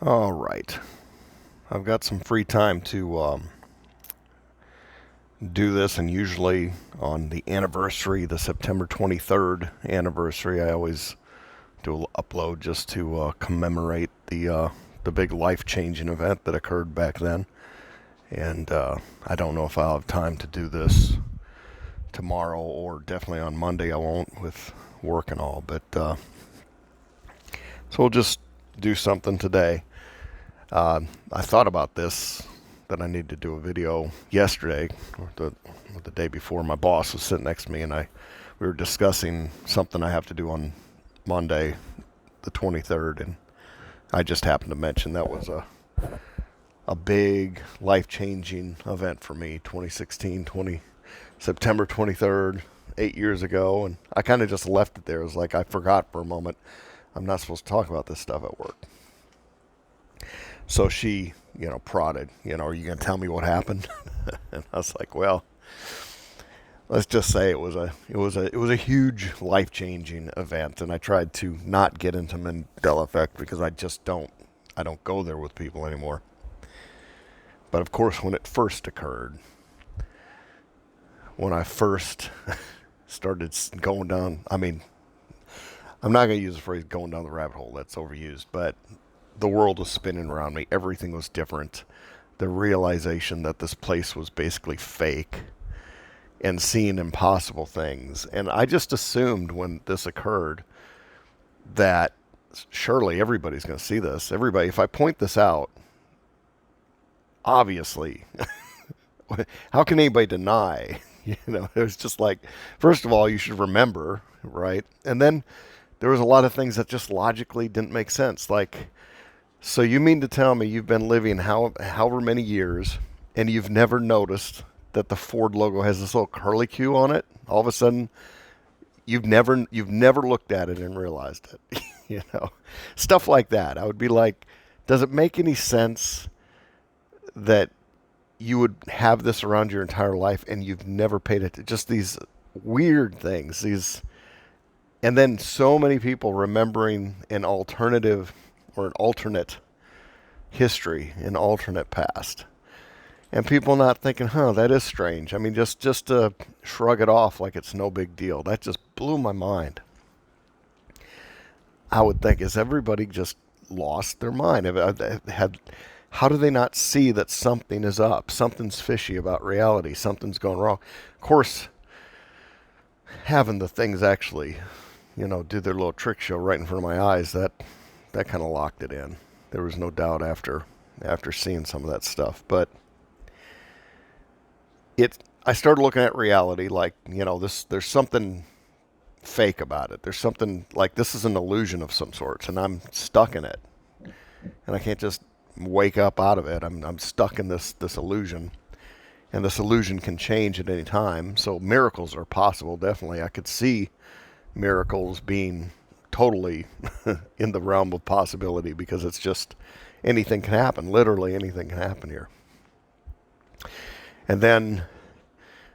All right. I've got some free time to do this, and usually on the anniversary, the September 23rd anniversary, I always do an upload just to commemorate the big life-changing event that occurred back then. And I don't know if I'll have time to do this tomorrow, or definitely on Monday I won't with work and all. But so we'll just do something today. I thought about this, that I need to do a video yesterday, or the day before. My boss was sitting next to me, and we were discussing something I have to do on Monday, the 23rd, and I just happened to mention that was a big life-changing event for me. 2016, September 23rd, 8 years ago, and I kind of just left it there. It was like I forgot for a moment. I'm not supposed to talk about this stuff at work. So she, prodded, are you going to tell me what happened? And I was like, well, let's just say it was a huge life-changing event, and I tried to not get into Mandela Effect because I don't go there with people anymore. But of course, when it first occurred, when I first started going down, I'm not going to use the phrase going down the rabbit hole, that's overused, but the world was spinning around me. Everything was different. The realization that this place was basically fake, and seeing impossible things. And I just assumed when this occurred that surely everybody's going to see this. Everybody, if I point this out, obviously, how can anybody deny? It was just like, first of all, you should remember, right? And then there was a lot of things that just logically didn't make sense. Like, so you mean to tell me you've been living however many years, and you've never noticed that the Ford logo has this little curly Q on it? All of a sudden, you've never looked at it and realized it. Stuff like that. I would be like, does it make any sense that you would have this around your entire life and you've never paid it? Just these weird things. And then so many people remembering an alternative or an alternate history, an alternate past. And people not thinking, that is strange. Just to shrug it off like it's no big deal. That just blew my mind. I would think, has everybody just lost their mind? How do they not see that something is up? Something's fishy about reality. Something's going wrong. Of course, having the things actually, do their little trick show right in front of my eyes, that kind of locked it in. There was no doubt after seeing some of that stuff. But I started looking at reality like, there's something fake about it. There's something like this is an illusion of some sorts, and I'm stuck in it. And I can't just wake up out of it. I'm stuck in this illusion. And this illusion can change at any time. So miracles are possible, definitely. I could see miracles being totally in the realm of possibility, because it's just anything can happen. Literally anything can happen here. And then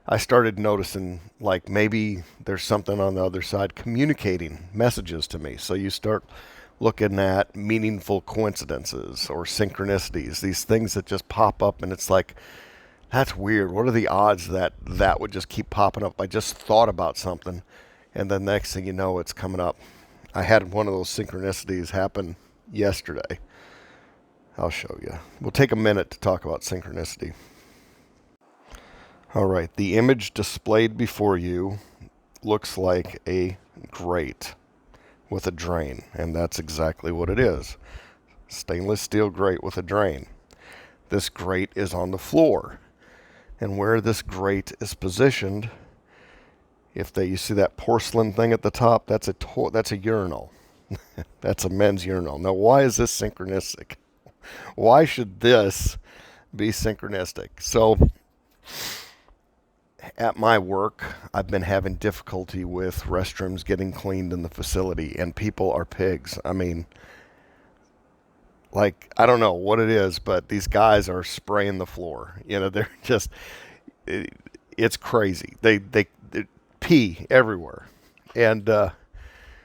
I started noticing, like, maybe there's something on the other side communicating messages to me. So you start looking at meaningful coincidences or synchronicities, these things that just pop up, and it's like, that's weird. What are the odds that would just keep popping up? I just thought about something, and then next thing you know, it's coming up. I had one of those synchronicities happen yesterday. I'll show you. We'll take a minute to talk about synchronicity. All right, the image displayed before you looks like a grate with a drain, and that's exactly what it is. Stainless steel grate with a drain. This grate is on the floor, and where this grate is positioned, you see that porcelain thing at the top, that's a urinal. That's a men's urinal. Now, why is this synchronistic? Why should this be synchronistic? So, at my work, I've been having difficulty with restrooms getting cleaned in the facility, and people are pigs. Like, I don't know what it is, but these guys are spraying the floor. They're just, it's crazy. They pee everywhere. And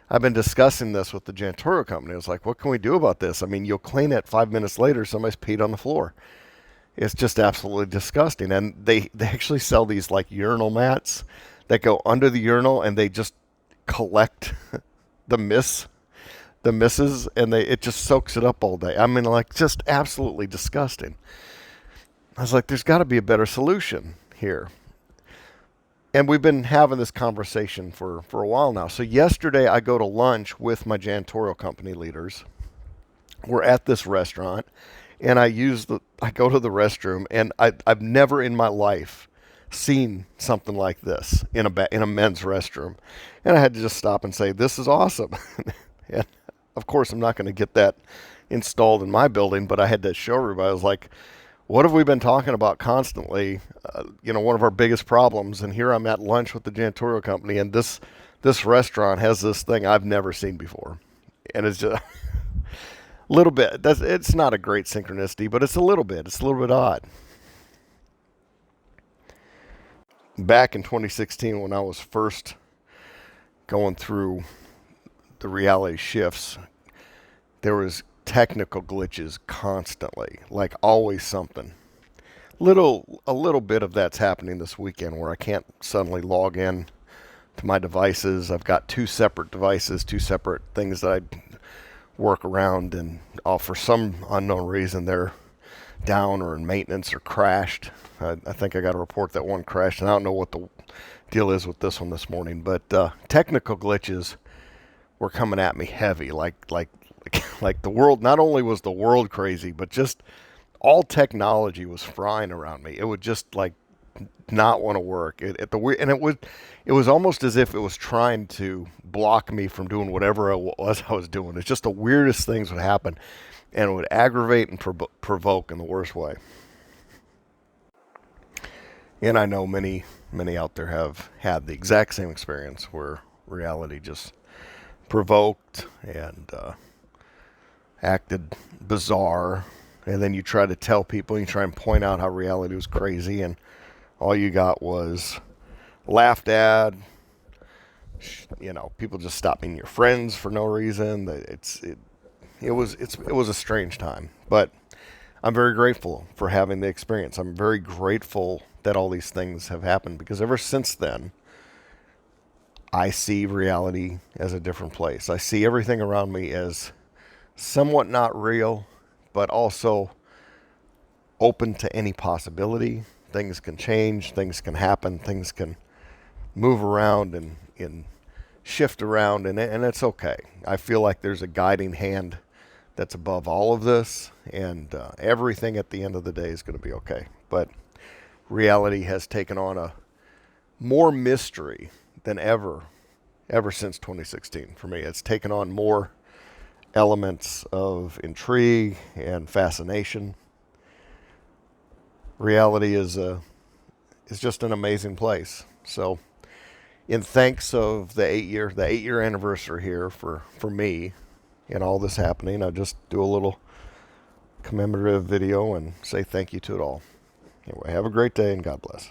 I've been discussing this with the janitorial company. I was like, what can we do about this? I mean, you'll clean it 5 minutes later, somebody's peed on the floor. It's just absolutely disgusting. And they actually sell these like urinal mats that go under the urinal and they just collect the misses, and it just soaks it up all day. I mean, like, just absolutely disgusting. I was like, there's got to be a better solution here. And we've been having this conversation for a while now. So yesterday I go to lunch with my janitorial company leaders. We're at this restaurant, and I go to the restroom, and I've never in my life seen something like this in a men's restroom, and I had to just stop and say, "This is awesome." And of course, I'm not going to get that installed in my building, but I had to show everybody. I was like, what have we been talking about constantly? One of our biggest problems. And here I'm at lunch with the janitorial company, and this restaurant has this thing I've never seen before, and it's just a little bit. It's not a great synchronicity, but it's a little bit. It's a little bit odd. Back in 2016, when I was first going through the reality shifts, there was technical glitches constantly, like always something. A little bit of that's happening this weekend where I can't suddenly log in to my devices. I've got two separate devices, two separate things that I work around, and for some unknown reason they're down or in maintenance or crashed. I think I got a report that one crashed, and I don't know what the deal is with this one this morning, but technical glitches were coming at me heavy, like the world. Not only was the world crazy, but just all technology was frying around me. It would just like not want to work. It was almost as if it was trying to block me from doing whatever I was doing. It's just the weirdest things would happen, and it would aggravate and provoke in the worst way. And I know many out there have had the exact same experience where reality just provoked and acted bizarre, and then you try to tell people, you try and point out how reality was crazy, and all you got was laughed at. People just stopped being your friends for no reason. It was a strange time, but I'm very grateful for having the experience. I'm very grateful that all these things have happened, because ever since then, I see reality as a different place. I see everything around me as somewhat not real, but also open to any possibility. Things can change, things can happen, things can move around and shift around, and it's okay. I feel like there's a guiding hand that's above all of this, and everything at the end of the day is going to be okay. But reality has taken on a more mystery than ever since 2016 for me. It's taken on more elements of intrigue and fascination. Reality is just an amazing place. So, in thanks of the 8-year anniversary here for me and all this happening, I'll just do a little commemorative video and say thank you to it all. Anyway, have a great day and God bless.